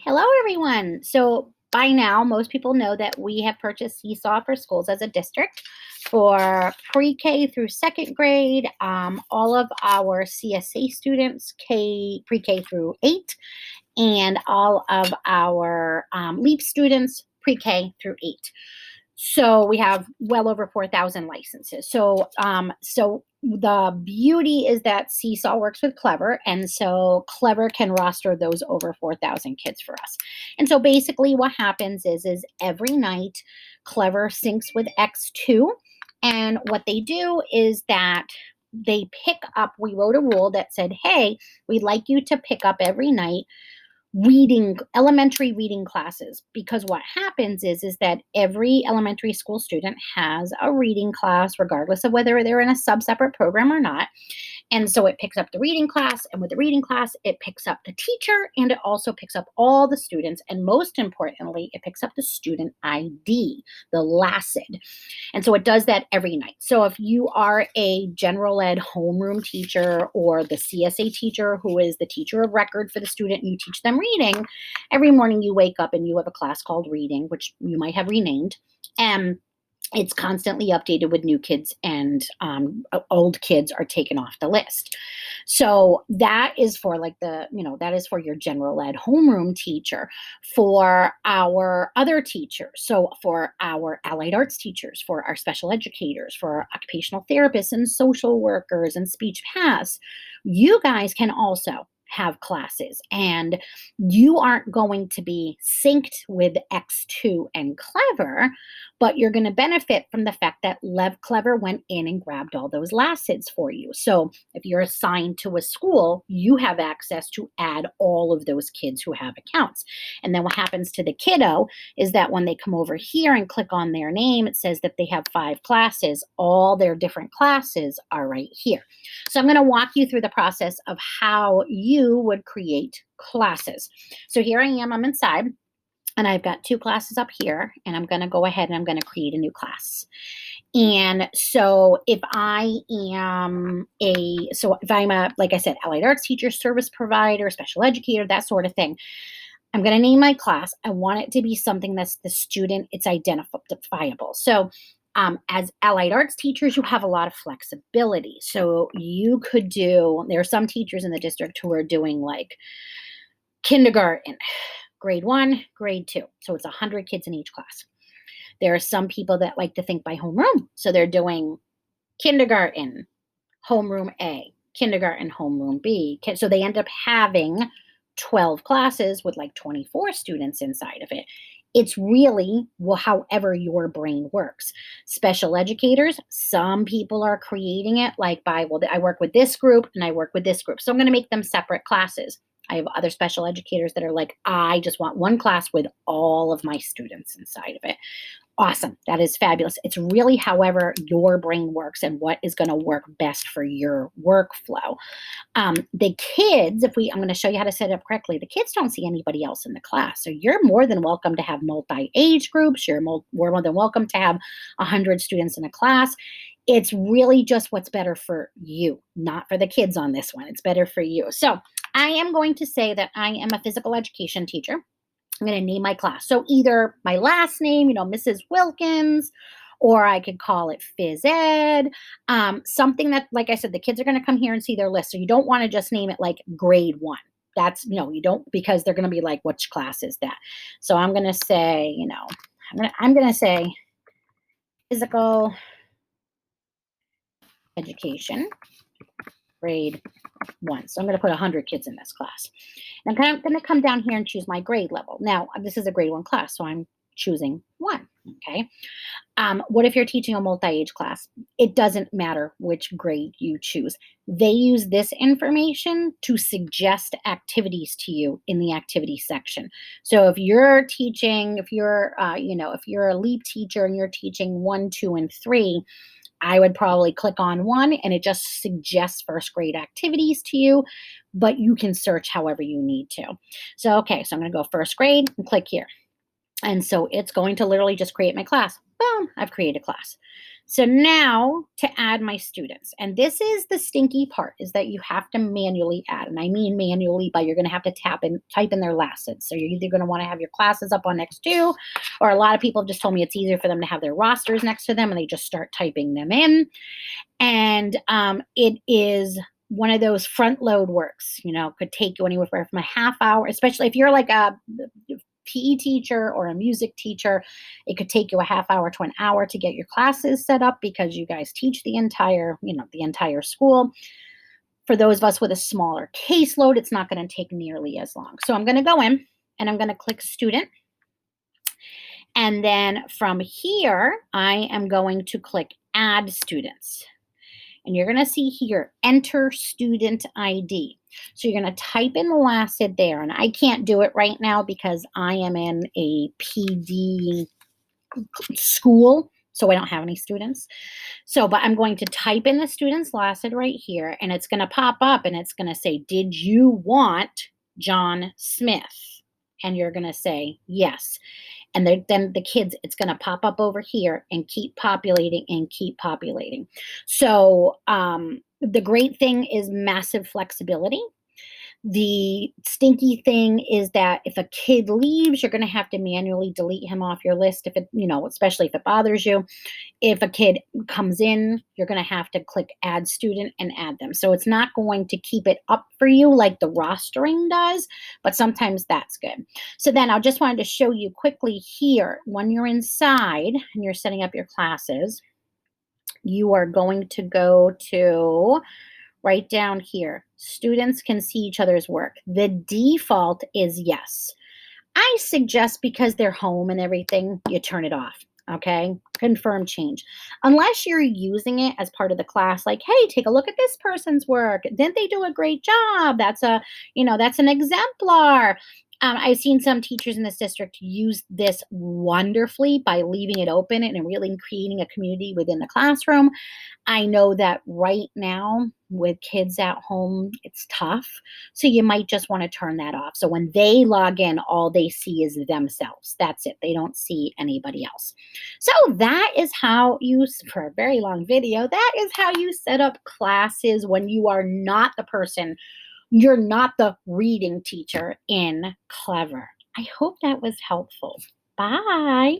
Hello, everyone. So by now, most people know that we have purchased Seesaw for schools as a district for pre-K through second grade. All of our CSA students, pre-K through 8, and all of our LEAP students, pre-K through 8. So we have well over 4,000 licenses. So the beauty is that Seesaw works with Clever, and so Clever can roster those over 4,000 kids for us. And so basically, what happens is every night Clever syncs with X2, and what they do is that they pick up. We wrote a rule that said, "Hey, we'd like you to pick up every night elementary reading classes," because what happens is that every elementary school student has a reading class regardless of whether they're in a separate program or not. And so it picks up the reading class, and with the reading class, it picks up the teacher, and it also picks up all the students. And most importantly, it picks up the student ID, the LACID. And so it does that every night. So if you are a general ed homeroom teacher or the CSA teacher who is the teacher of record for the student and you teach them reading, every morning you wake up and you have a class called reading, which you might have renamed. And it's constantly updated with new kids, and old kids are taken off the list. So that is for that is for your general ed homeroom teacher. For our other teachers, so for our allied arts teachers, for our special educators, for our occupational therapists and social workers and speech paths, you guys can also have classes, and you aren't going to be synced with X2 and Clever, but you're going to benefit from the fact that Clever went in and grabbed all those LACIDs for you. So if you're assigned to a school, you have access to add all of those kids who have accounts. And then what happens to the kiddo is that when they come over here and click on their name, it says that they have 5 classes. All their different classes are right here. So I'm going to walk you through the process of how you would create classes. So here I am, I'm inside, and I've got 2 classes up here, and I'm going to go ahead and I'm going to create a new class. And so if I'm like I said, allied arts teacher, service provider, special educator, that sort of thing, I'm going to name my class. I want it to be something that's the student, it's identifiable. So as allied arts teachers, you have a lot of flexibility. So you could there are some teachers in the district who are doing like kindergarten, grade 1, grade 2. So it's 100 kids in each class. There are some people that like to think by homeroom. So they're doing kindergarten, homeroom A, kindergarten, homeroom B. So they end up having 12 classes with like 24 students inside of it. It's really however your brain works. Special educators, some people are creating it like I work with this group and I work with this group. So I'm going to make them separate classes. I have other special educators that are like, I just want one class with all of my students inside of it. Awesome. That is fabulous. It's really however your brain works and what is going to work best for your workflow. The kids, I'm going to show you how to set it up correctly. The kids don't see anybody else in the class. So you're more than welcome to have multi-age groups. You're more than welcome to have 100 students in a class. It's really just what's better for you, not for the kids on this one. It's better for you. So I am going to say that I am a physical education teacher. I'm going to name my class. So either my last name, Mrs. Wilkins, or I could call it Phys Ed, something that, like I said, the kids are going to come here and see their list. So you don't want to just name it like grade 1. That's, you don't, because they're going to be like, which class is that? So I'm going to say, I'm going to say physical education, grade 1. So I'm going to put 100 kids in this class. And I'm going to come down here and choose my grade level. Now, this is a grade 1 class, so I'm choosing 1, okay? What if you're teaching a multi-age class? It doesn't matter which grade you choose. They use this information to suggest activities to you in the activity section. So if you're teaching, if you're a LEAP teacher and you're teaching 1, 2, and 3, I would probably click on 1 and it just suggests first grade activities to you, but you can search however you need to. So, okay, so I'm going to go first grade and click here. And so it's going to literally just create my class. Boom, I've created a class. So now to add my students, and this is the stinky part, is that you have to manually add, and I mean manually by you're going to have to type in their lessons. So you're either going to want to have your classes up on next to, or a lot of people have just told me it's easier for them to have their rosters next to them, and they just start typing them in. And it is one of those front load works. Could take you anywhere from a half hour, especially if you're like a PE teacher or a music teacher. It could take you a half hour to an hour to get your classes set up because you guys teach the entire school. For those of us with a smaller caseload, it's not going to take nearly as long. So I'm going to go in and I'm going to click student. And then from here, I am going to click add students. And you're going to see here, enter student ID. So you're going to type in the LACID there. And I can't do it right now because I am in a PD school, so I don't have any students. But I'm going to type in the student's LACID right here, and it's going to pop up and it's going to say, did you want John Smith? And you're going to say yes. And then the kids, it's going to pop up over here and keep populating and keep populating. So the great thing is massive flexibility. The stinky thing is that if a kid leaves, you're going to have to manually delete him off your list if it, especially if it bothers you. If a kid comes in, you're going to have to click add student and add them. So it's not going to keep it up for you like the rostering does, but sometimes that's good. So then I just wanted to show you quickly here, when you're inside and you're setting up your classes, you are going to go to right down here. Students can see each other's work. The default is yes. I suggest, because they're home and everything, you turn it off. Okay, confirm change. Unless you're using it as part of the class, like, hey, take a look at this person's work. Didn't they do a great job? That's an exemplar. I've seen some teachers in this district use this wonderfully by leaving it open and really creating a community within the classroom. I know that right now with kids at home, it's tough. So you might just want to turn that off. So when they log in, all they see is themselves. That's it. They don't see anybody else. So that is how for a very long video, that is how you set up classes when you are not you're not the reading teacher in Clever. I hope that was helpful. Bye.